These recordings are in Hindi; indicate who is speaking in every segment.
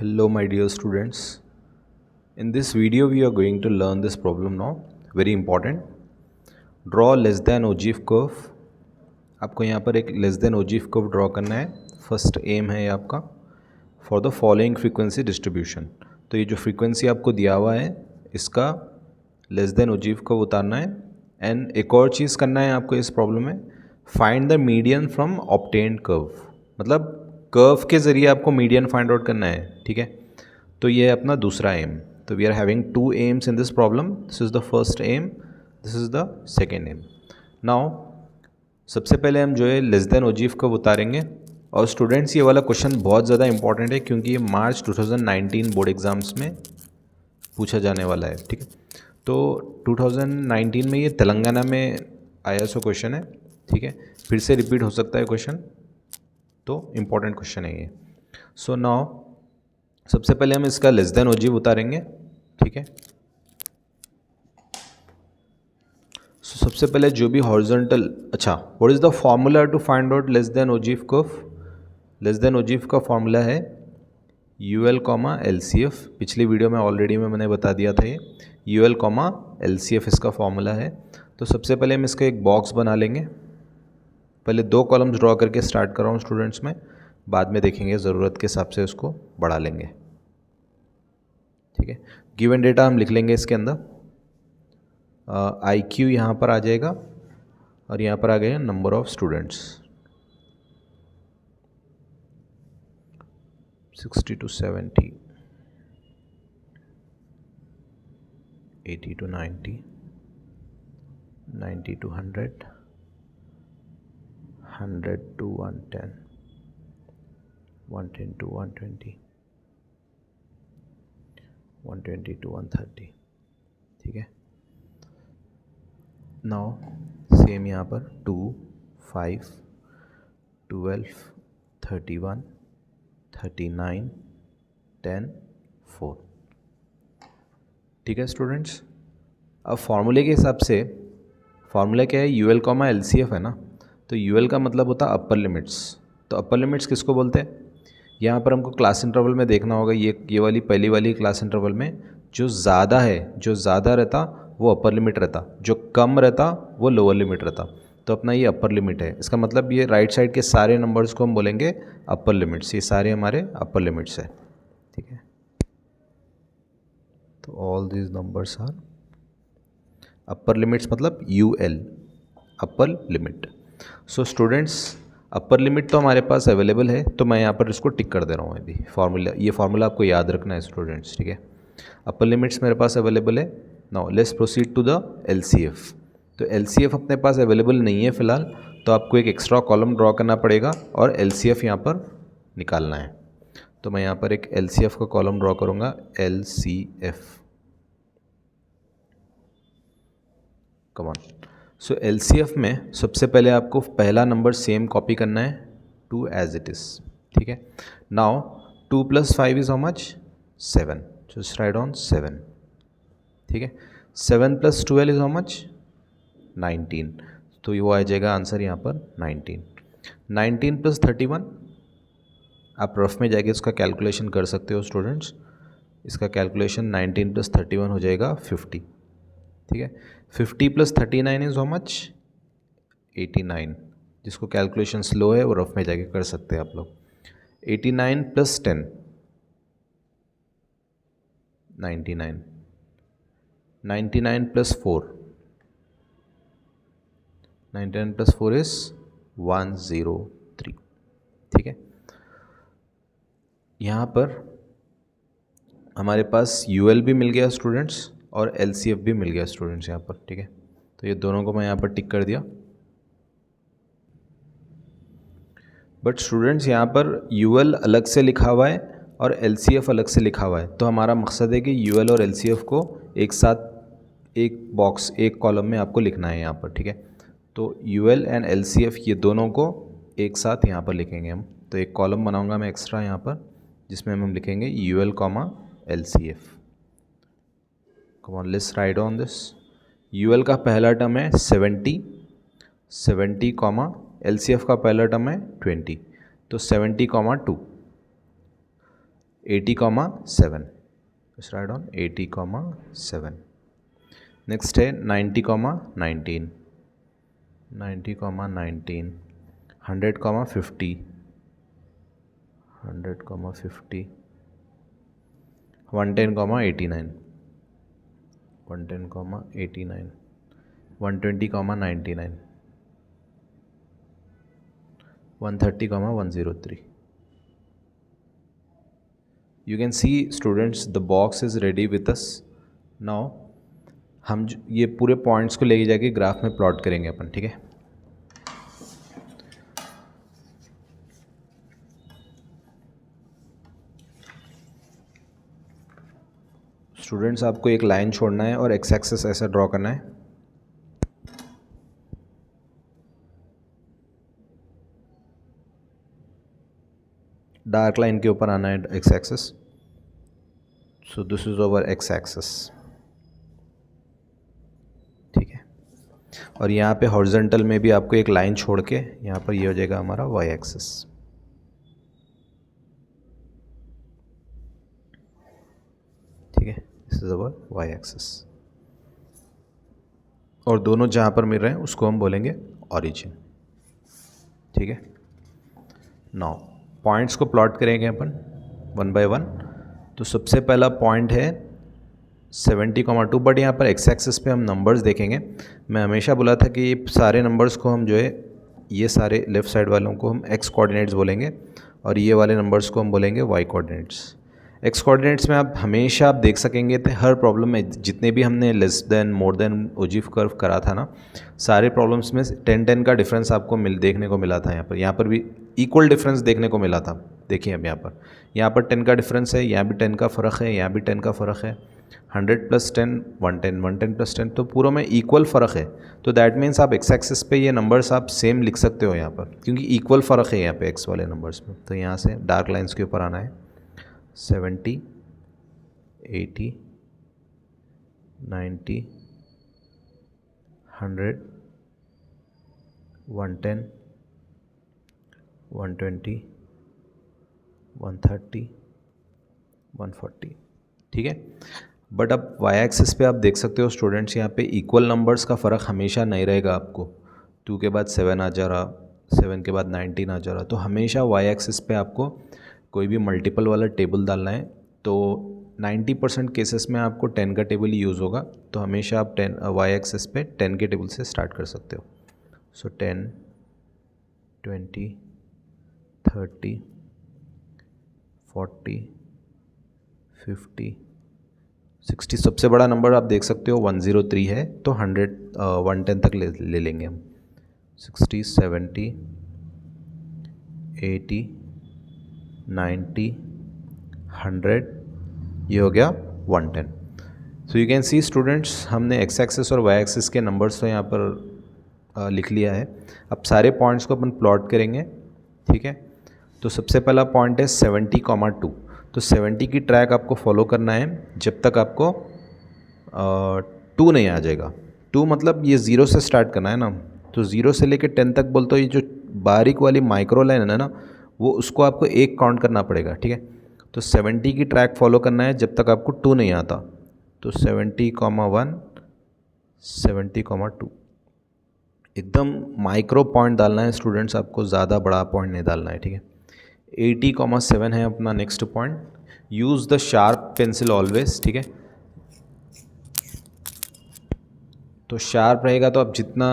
Speaker 1: Hello my dear students. In this video we are going to learn this problem now. Very important. Draw less than ogive curve. आपको यहाँ पर एक less than ogive curve draw करना है. फर्स्ट एम है ये आपका for the following frequency distribution. तो ये जो फ्रीक्वेंसी आपको दिया हुआ है इसका लेस देन ओजीव कर्व उतारना है. एंड एक और चीज़ करना है आपको इस प्रॉब्लम में, find the median from obtained curve. मतलब कर्व के ज़रिए आपको मीडियन फाइंड आउट करना है. ठीक है, तो ये है अपना दूसरा एम. तो we are having two aims in this problem. This is the first aim, this is the second aim. Now सबसे पहले हम जो है लेस देन ओजीव कर्व उतारेंगे. और स्टूडेंट्स ये वाला क्वेश्चन बहुत ज़्यादा इंपॉर्टेंट है क्योंकि ये मार्च 2019 बोर्ड एग्ज़ाम्स में पूछा जाने वाला है. ठीक है, तो 2019 में ये तेलंगाना में आया सो क्वेश्चन है. ठीक है, फिर से रिपीट हो सकता है क्वेश्चन, तो इम्पॉर्टेंट क्वेश्चन है ये. सो नाउ सबसे पहले हम इसका लेस देन ओजीव उतारेंगे. ठीक है, सो सबसे पहले जो भी हॉरिजॉन्टल, अच्छा what is the formula to find out less than ogive curve. Less than ogive का फॉर्मूला है यूएल कॉमा एलसीएफ. पिछली वीडियो में ऑलरेडी मैंने बता दिया था ये यूएल कॉमा एलसीएफ इसका फॉर्मूला है. तो सबसे पहले हम इसका एक बॉक्स बना लेंगे. पहले दो कॉलम्स ड्रॉ करके स्टार्ट कर रहा हूँ स्टूडेंट्स में, बाद में देखेंगे ज़रूरत के हिसाब से उसको बढ़ा लेंगे. ठीक है, गिवन डेटा हम लिख लेंगे इसके अंदर. आई क्यू यहाँ पर आ जाएगा और यहाँ पर आ गए number of students 60 to 70, 80 to 90, 90 to 100, 100 to 110, 110 to 120, 120 to 130. ठीक है, नाउ सेम यहाँ पर 2, 5, 12, 31, 39, 10, 4. ठीक है स्टूडेंट्स, अब फॉर्मूले के हिसाब से फॉर्मूला क्या है, यूएल कॉमा एलसीएफ है ना. तो यूएल का मतलब होता है अपर लिमिट्स. तो अपर लिमिट्स किसको बोलते हैं, यहाँ पर हमको क्लास इंटरवल में देखना होगा. ये वाली पहली वाली क्लास इंटरवल में जो ज़्यादा है, जो ज़्यादा रहता वो अपर लिमिट रहता, जो कम रहता वो लोअर लिमिट रहता. तो अपना ये अपर लिमिट है. इसका मतलब ये राइट साइड के सारे नंबर्स को हम बोलेंगे अपर लिमिट्स. ये सारे हमारे अपर लिमिट्स है. ठीक है, तो all these numbers are upper limits, मतलब UL upper limit. So students upper limit तो हमारे पास अवेलेबल है, तो मैं यहाँ पर इसको टिक कर दे रहा हूँ. अभी फार्मूला, ये फार्मूला आपको याद रखना है स्टूडेंट्स. ठीक है, अपर लिमिट्स मेरे पास अवेलेबल है. Now let's proceed to the LCF. तो एलसीएफ अपने पास अवेलेबल नहीं है फ़िलहाल, तो आपको एक एक्स्ट्रा कॉलम ड्रॉ करना पड़ेगा और एलसीएफ यहाँ पर निकालना है. तो मैं यहाँ पर एक एलसीएफ का कॉलम ड्रॉ करूँगा. LCF, come on. So LCF में सबसे पहले आपको पहला नंबर सेम कॉपी करना है, 2 एज इट इज़. ठीक है, now 2 + 5 is how much, 7. Just right on 7. ठीक है, 7 + 12 इज़ हाउ मच, 19. तो ये वो आ जाएगा आंसर यहाँ पर 19. 19 + 31, आप रफ में जाके इसका कैलकुलेशन कर सकते हो स्टूडेंट्स. इसका कैलकुलेशन 19 + 31 हो जाएगा 50. ठीक है, 50 + 39 इज़ हाउ मच, 89. जिसको कैलकुलेशन स्लो है वो रफ में जाके कर सकते हैं आप लोग. 89 + 10, 99. 99 + 4, 99 + 4 इज़ 103. ठीक है, यहाँ पर हमारे पास यूएल भी मिल गया स्टूडेंट्स और एलसीएफ भी मिल गया स्टूडेंट्स यहाँ पर. ठीक है, तो ये दोनों को मैं यहाँ पर टिक कर दिया. बट स्टूडेंट्स यहाँ पर यूएल अलग से लिखा हुआ है और एलसीएफ अलग से लिखा हुआ है. तो हमारा मकसद है कि यूएल और एलसीएफ को एक साथ एक बॉक्स, एक कॉलम में आपको लिखना है यहाँ पर. ठीक है, तो यूएल एंड एलसीएफ ये दोनों को एक साथ यहाँ पर लिखेंगे हम. तो एक कॉलम बनाऊँगा मैं एक्स्ट्रा यहाँ पर, जिसमें हम लिखेंगे UL comma LCF. Come on, let's write on this. UL का पहला टर्म है 70, 70 कॉमा एलसीएफ का पहला टर्म है 20. तो 70, 2. 80,7, just write down 80,7. नेक्स्ट है 90,19, 90,19, 100,50, 100,50, 110,89, 110,89, 120,99, 130,103. You can see students the box is ready with us. Now हम ये पूरे पॉइंट्स को लेके जाके ग्राफ में प्लॉट करेंगे अपन, ठीक है। स्टूडेंट्स आपको एक लाइन छोड़ना है और एक्स एक्सिस ऐसा ड्रॉ करना है। डार्क लाइन के ऊपर आना है x axis. So this is over x axis, ठीक है। और यहाँ पे हॉरिजॉन्टल में भी आपको एक लाइन छोड़ के यहाँ पर ये हो जाएगा हमारा वाई एक्सिस, ठीक है। This is our Y axis. और दोनों जहाँ पर मिल रहे हैं उसको हम बोलेंगे ऑरिजिन, ठीक है। नाउ पॉइंट्स को प्लॉट करेंगे अपन वन बाय वन। तो सबसे पहला पॉइंट है 70,2, बट यहाँ पर एक्स एक्सिस पे हम नंबर्स देखेंगे। मैं हमेशा बोला था कि ये सारे नंबर्स को हम जो है, ये सारे लेफ़्ट साइड वालों को हम एक्स कोऑर्डिनेट्स बोलेंगे और ये वाले नंबर्स को हम बोलेंगे वाई कोऑर्डिनेट्स। एक्स कोऑर्डिनेट्स में आप हमेशा आप देख सकेंगे तो हर प्रॉब्लम में जितने भी हमने लेस देन मोर देन ओजीफ कर्व करा था ना, सारे प्रॉब्लम्स में 10-10 का डिफरेंस आपको देखने को मिला था। यहाँ पर भी इक्वल डिफरेंस देखने को मिला था। देखिए अब यहाँ पर 10 का डिफरेंस है, यहाँ भी 10 का फ़र्क है, यहाँ भी 10 का फ़र्क है। 100 + 10 110, 110 + 10, तो पूरा में इक्वल फ़र्क है। तो दैट मीन्स आप एक्स एक्सिस पे ये नंबर्स आप सेम लिख सकते हो यहाँ पर, क्योंकि इक्वल फ़र्क है यहाँ पे एक्स वाले नंबर्स में। तो यहाँ से डार्क लाइन्स के ऊपर आना है। 70, 80, 90, 100, 110, 120, 130, 140, ठीक है। बट अब वाई एक्सिस पे आप देख सकते हो स्टूडेंट्स, यहाँ पे इक्वल नंबर्स का फ़र्क हमेशा नहीं रहेगा आपको। 2 के बाद 7 आ जा रहा, 7 के बाद 19 आ जा रहा। तो हमेशा वाई एक्सिस पे आपको कोई भी मल्टीपल वाला टेबल डालना है। तो 90% केसेस में आपको 10 का टेबल ही यूज़ होगा। तो हमेशा आप 10 वाई एक्सिस पे 10 के टेबल से स्टार्ट कर सकते हो। सो 10, 20, 30, 40, 50, 60। सबसे बड़ा नंबर आप देख सकते हो 103 है, तो 110 तक ले लेंगे हम। 60, 70, 80, 90, 100, ये हो गया 110। So you can see students, हमने एक्स एक्सिस और वाई एक्सिस के नंबर्स तो यहाँ पर लिख लिया है। अब सारे पॉइंट्स को अपन प्लॉट करेंगे, ठीक है। तो सबसे पहला पॉइंट है 70,2। तो 70 की ट्रैक आपको फॉलो करना है जब तक आपको 2 नहीं आ जाएगा। 2 मतलब ये 0 से स्टार्ट करना है ना। तो 0 से लेकर 10 तक बोलते हो, ये जो बारीक वाली माइक्रो लाइन है ना, वो उसको आपको एक काउंट करना पड़ेगा, ठीक है। तो 70 की ट्रैक फॉलो करना है जब तक आपको 2 नहीं आता। तो 70,1, 70,2, एकदम माइक्रो पॉइंट डालना है स्टूडेंट्स, आपको ज़्यादा बड़ा पॉइंट नहीं डालना है, ठीक है। 80,7 है अपना next point. Use the sharp pencil always, ठीक है। तो शार्प रहेगा तो आप जितना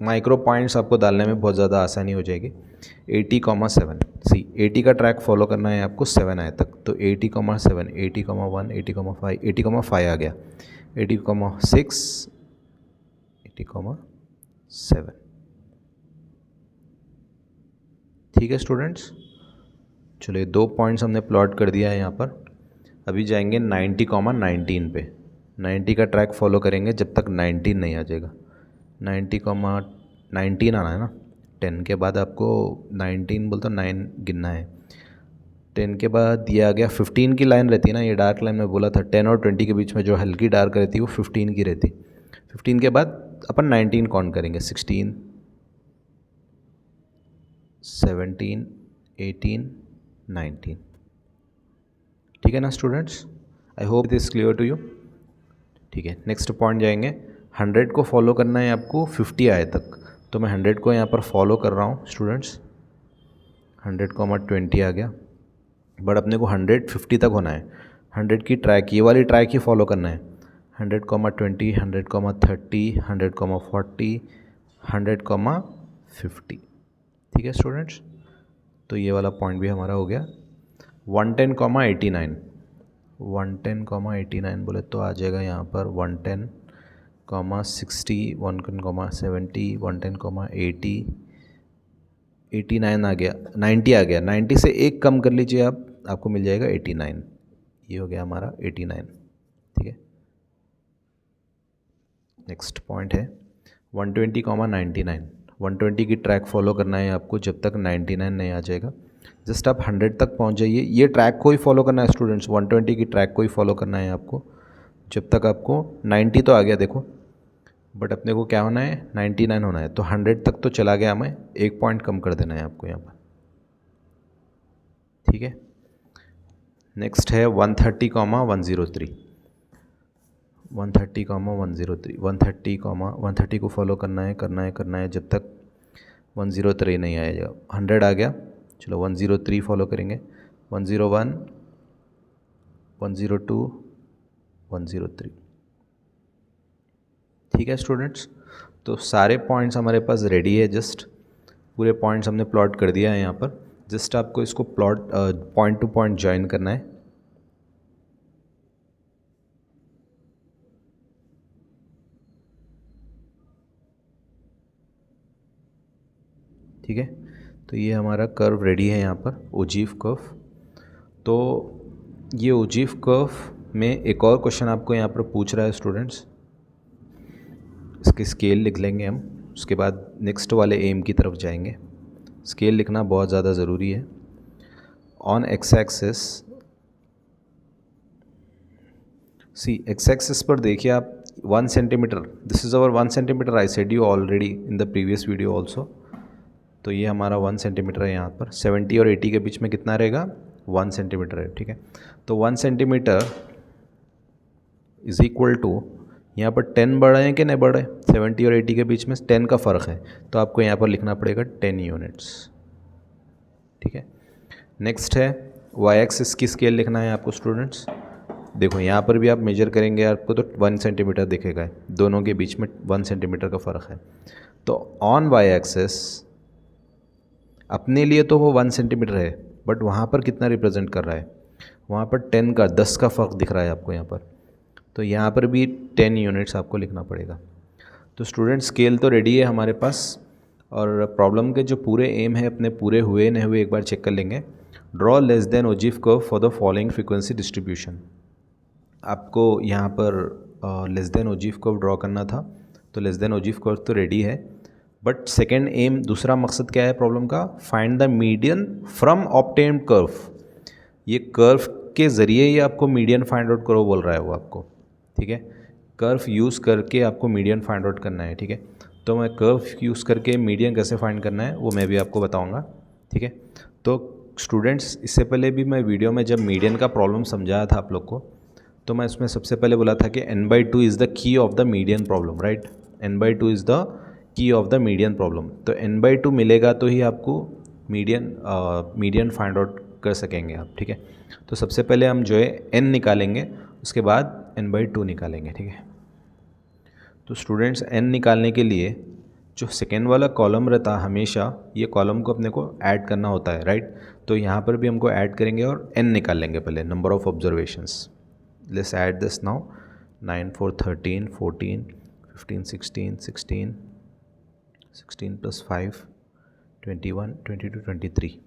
Speaker 1: माइक्रो पॉइंट्स आपको डालने में बहुत ज़्यादा आसानी हो जाएगी। 80,7, सी 80 का ट्रैक फॉलो करना है आपको 7 आए तक। तो 80,7, 80,1, 80,5, 80,5 आ गया, 80,6, 80,7, ठीक है स्टूडेंट्स। चलिए 2 पॉइंट्स हमने प्लॉट कर दिया है यहाँ पर। अभी जाएंगे 90,19 पे। 90 का ट्रैक फॉलो करेंगे जब तक 19 नहीं आ जाएगा। 90,19 आना है ना। 10 के बाद आपको 19 बोलते 9 गिनना है। 10 के बाद ये आ गया 15 की लाइन रहती है ना, ये डार्क लाइन में बोला था 10 और 20 के बीच में जो हल्की डार्क रहती है वो 15 की रहती। 15 के बाद अपन 19 काउंट करेंगे। 16, 17, 18, 19, ठीक है ना students, I hope this clear to you. ठीक है, नेक्स्ट पॉइंट जाएंगे। 100 को फॉलो करना है आपको 50 आए तक, तो मैं 100 को यहाँ पर फॉलो कर रहा हूँ स्टूडेंट्स। 100,20 आ गया, बट अपने को 150 तक होना है। 100 की ट्रैक, ये वाली ट्रैक ही फॉलो करना है। 100,20, 100,30, 100,40, 100,50। ठीक है स्टूडेंट्स, तो ये वाला पॉइंट भी हमारा हो गया। 110,89, 110,89 बोले तो आ जाएगा यहाँ पर 110,60, 110,70, 110,80, 89 आ गया, 90 आ गया। 90 से एक कम कर लीजिए आप, आपको मिल जाएगा 89। ये हो गया हमारा 89। ठीक है, नेक्स्ट पॉइंट है 120,99। 120 की ट्रैक फॉलो करना है आपको जब तक 99 नहीं आ जाएगा। जस्ट आप 100 तक पहुंच जाइए, ये ट्रैक को ही फॉलो करना है स्टूडेंट्स। 120 की ट्रैक को ही फॉलो करना है आपको जब तक आपको 90 तो आ गया देखो, बट अपने को क्या होना है 99 होना है। तो 100 तक तो चला गया, हमें एक पॉइंट कम कर देना है आपको यहाँ पर। ठीक है, नेक्स्ट है 130,103। 130,103, 130 को फॉलो करना है जब तक 103 नहीं आएगा। 100 आ गया, चलो 103 फॉलो करेंगे। 101, 102, 103। ठीक है स्टूडेंट्स, तो सारे पॉइंट्स हमारे पास रेडी है। जस्ट पूरे पॉइंट्स हमने प्लॉट कर दिया है यहाँ पर। जस्ट आपको इसको plot point two point join करना है। ठीक है, तो ये हमारा कर्व रेडी है यहाँ पर, ओजीव कर्व। तो ये ओजीव कर्व में एक और क्वेश्चन आपको यहाँ पर पूछ रहा है स्टूडेंट्स, इसकी स्केल लिख लेंगे हम, उसके बाद नेक्स्ट वाले एम की तरफ जाएंगे। स्केल लिखना बहुत ज़्यादा ज़रूरी है। On X axis, see X axis पर देखिए आप 1 centimetre, this is our 1 centimetre, I said you already in the previous video also. तो ये हमारा 1 सेंटीमीटर है यहाँ पर। 70 और 80 के बीच में कितना रहेगा 1 सेंटीमीटर है। ठीक है, तो 1 सेंटीमीटर इज़ इक्वल टू, यहाँ पर 10 बढ़े हैं कि नहीं बढ़े, 70 और 80 के बीच में 10 का फ़र्क है, तो आपको यहाँ पर लिखना पड़ेगा 10 यूनिट्स। ठीक है, नेक्स्ट है वाई एक्सिस की स्केल लिखना है आपको स्टूडेंट्स। देखो यहाँ पर भी आप मेजर करेंगे आपको तो 1 सेंटीमीटर दिखेगा, दोनों के बीच में 1 सेंटीमीटर का फ़र्क है। तो ऑन वाई एक्सिस अपने लिए तो वो 1 सेंटीमीटर है, बट वहाँ पर कितना रिप्रेजेंट कर रहा है, वहाँ पर 10 का 10 का फ़र्क दिख रहा है आपको यहाँ पर। तो यहाँ पर भी 10 यूनिट्स आपको लिखना पड़ेगा। तो स्टूडेंट स्केल तो रेडी है हमारे पास, और प्रॉब्लम के जो पूरे एम है अपने पूरे हुए नहीं हुए एक बार चेक कर लेंगे। Draw less than ogive curve for the following frequency distribution. आपको यहाँ पर less than ogive curve draw करना था, तो लेस देन ओजीव कर्व तो रेडी है, बट सेकेंड एम, दूसरा मकसद क्या है प्रॉब्लम का, find the median from obtained curve. ये कर्व के ज़रिए ही आपको मीडियन फाइंड आउट करो बोल रहा है वो आपको। ठीक है, कर्व यूज़ करके आपको मीडियन फाइंड आउट करना है। ठीक है, तो मैं कर्व यूज़ करके मीडियन कैसे फाइंड करना है वो मैं भी आपको बताऊंगा। ठीक है, तो स्टूडेंट्स इससे पहले भी मैं वीडियो में जब मीडियन का प्रॉब्लम समझाया था आप लोग को, तो मैं इसमें सबसे पहले बोला था कि n/2 is the key of the median problem, right. n/2 is the key of the median problem. तो n/2 मिलेगा तो ही आपको मीडियन फाइंड आउट कर सकेंगे आप। ठीक है, तो सबसे पहले हम जो है n निकालेंगे, उसके बाद n/2 निकालेंगे। ठीक है, तो स्टूडेंट्स n निकालने के लिए जो सेकेंड वाला कॉलम रहता है हमेशा, ये कॉलम को अपने को ऐड करना होता है, राइट। तो यहाँ पर भी हमको ऐड करेंगे और n निकाल लेंगे पहले, number of observations. Let's add this now, 9, 4, 13, 14, 15, 16, 16, 16 plus 5, 21, 22, 23,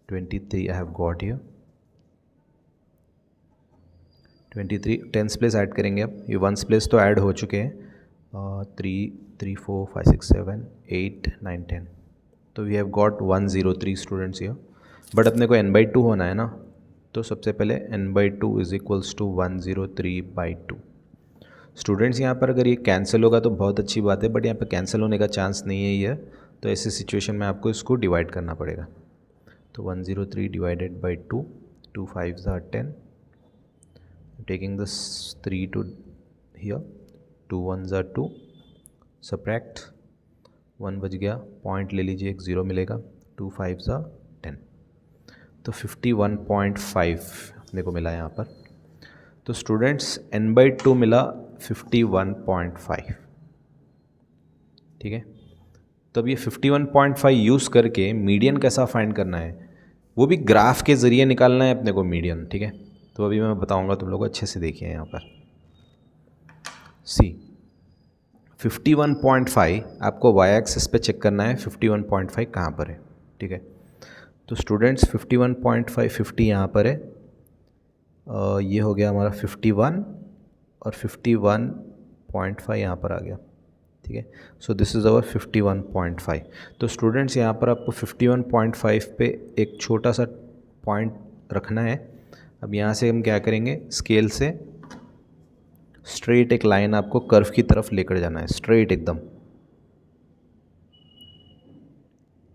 Speaker 1: 23 I have got here। 23 tens place add करेंगे अब, ये वंस प्लेस तो ऐड हो चुके हैं, 3, 3, 4, 5, 6, 7, 8, 9, 10। तो we have got 103 students here, but अपने को n/2 होना है ना, तो सबसे पहले n/2 is equals to 103/2। Students यहाँ पर अगर ये कैंसिल होगा तो बहुत अच्छी बात है, बट यहाँ पर कैंसिल होने का चांस नहीं है ये, तो ऐसी सिचुएशन में आपको इसको डिवाइड करना पड़ेगा। तो 103 divided by 2, 2 5 10, taking this 3 to here, 2 1s are 2, subtract 1 बच गया, पॉइंट ले लीजिए, एक 0 मिलेगा, 2 5s are 10, तो 51.5 अपने को मिला यहाँ पर। तो स्टूडेंट्स n/2 मिला 51.5, ठीक है। तो अब ये 51.5 यूज़ करके मीडियन कैसा फाइंड करना है, वो भी ग्राफ के ज़रिए निकालना है अपने को मीडियन, ठीक है। तो अभी मैं बताऊंगा, तुम लोग अच्छे से देखिए यहाँ पर। सी 51.5 आपको y एक्सिस पे चेक करना है 51.5 कहाँ पर है, ठीक है। तो स्टूडेंट्स 51.5 50 यहाँ पर है, ये हो गया हमारा 51 और 51.5 यहाँ पर आ गया, ठीक है। सो दिस इज़ अवर 51.5। तो स्टूडेंट्स यहाँ पर आपको 51.5 पे एक छोटा सा पॉइंट रखना है। अब यहाँ से हम क्या करेंगे, स्केल से स्ट्रेट एक लाइन आपको कर्व की तरफ लेकर जाना है, स्ट्रेट एकदम,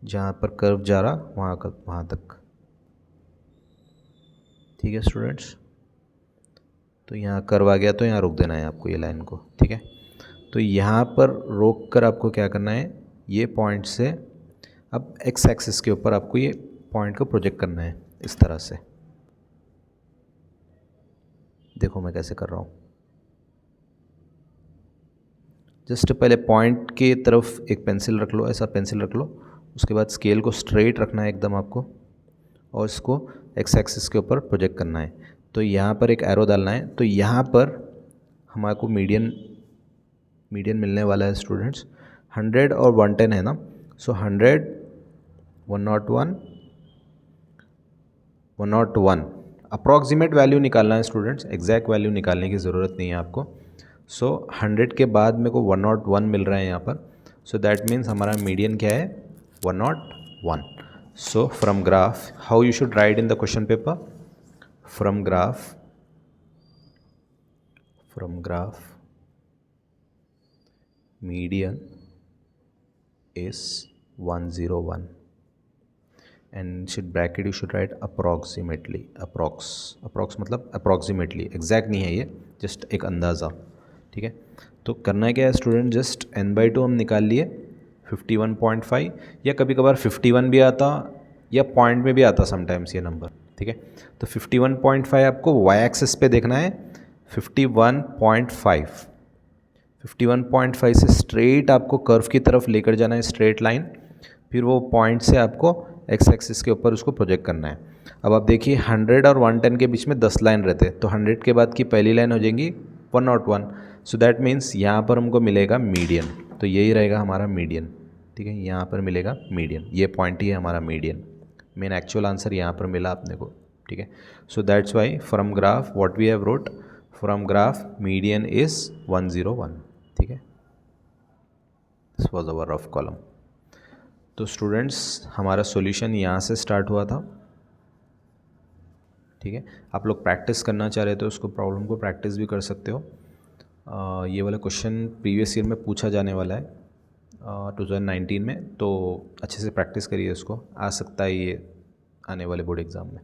Speaker 1: जहाँ पर कर्व जा रहा वहाँ तक, ठीक है स्टूडेंट्स। तो यहाँ कर्व आ गया तो यहाँ रोक देना है आपको ये लाइन को, ठीक है। तो यहाँ पर रोक कर आपको क्या करना है, ये पॉइंट से अब एक्स एक्सिस के ऊपर आपको ये पॉइंट को प्रोजेक्ट करना है इस तरह से। देखो मैं कैसे कर रहा हूँ। जस्ट पहले पॉइंट के तरफ एक पेंसिल रख लो, ऐसा पेंसिल रख लो, उसके बाद स्केल को स्ट्रेट रखना है एकदम आपको, और इसको एक्स एक्सिस के ऊपर प्रोजेक्ट करना है। तो यहाँ पर एक एरो डालना है। तो यहाँ पर हमारे को मीडियन मिलने वाला है स्टूडेंट्स, 100 और 110 है ना। सो 100, 101, 101 अप्रॉक्सीमेट वैल्यू निकालना है स्टूडेंट्स, एग्जैक्ट वैल्यू निकालने की ज़रूरत नहीं है आपको। सो 100 के बाद मेरे को 101 मिल रहा है यहाँ पर। सो दैट मीन्स हमारा मीडियन क्या है, 101। So from graph, how you should write in the question paper, from graph median is 101 and should bracket you should write approximately, approx मतलब approximately, एग्जैक्ट नहीं है ये, जस्ट एक अंदाज़ा, ठीक है। तो करना क्या है स्टूडेंट, जस्ट n/2 हम निकाल लिए 51.5, या कभी कभार 51 भी आता या पॉइंट में भी आता समटाइम्स ये नंबर, ठीक है। तो 51.5 आपको y एक्सिस पे देखना है, 51.5 से स्ट्रेट आपको कर्व की तरफ लेकर जाना है, स्ट्रेट लाइन, फिर वो पॉइंट से आपको एक्स एक्सिस के ऊपर उसको प्रोजेक्ट करना है। अब आप देखिए 100 और 110 के बीच में 10 लाइन रहते हैं, तो 100 के बाद की पहली लाइन हो जाएंगी 101। सो दैट मीन्स यहाँ पर हमको मिलेगा मीडियन, तो यही रहेगा हमारा मीडियन, ठीक है। यहाँ पर मिलेगा मीडियन, ये पॉइंट ही है हमारा मीडियन। मेन एक्चुअल आंसर यहाँ पर मिला अपने को, ठीक है। So that's why from graph what we have wrote, from graph median is 101, ठीक है। This was our rough column. तो स्टूडेंट्स हमारा सॉल्यूशन यहाँ से स्टार्ट हुआ था, ठीक है। आप लोग प्रैक्टिस करना चाह रहे तो उसको प्रॉब्लम को प्रैक्टिस भी कर सकते हो। ये वाला क्वेश्चन प्रीवियस ईयर में पूछा जाने वाला है 2019 में, तो अच्छे से प्रैक्टिस करिए, इसको आ सकता है ये आने वाले बोर्ड एग्ज़ाम में।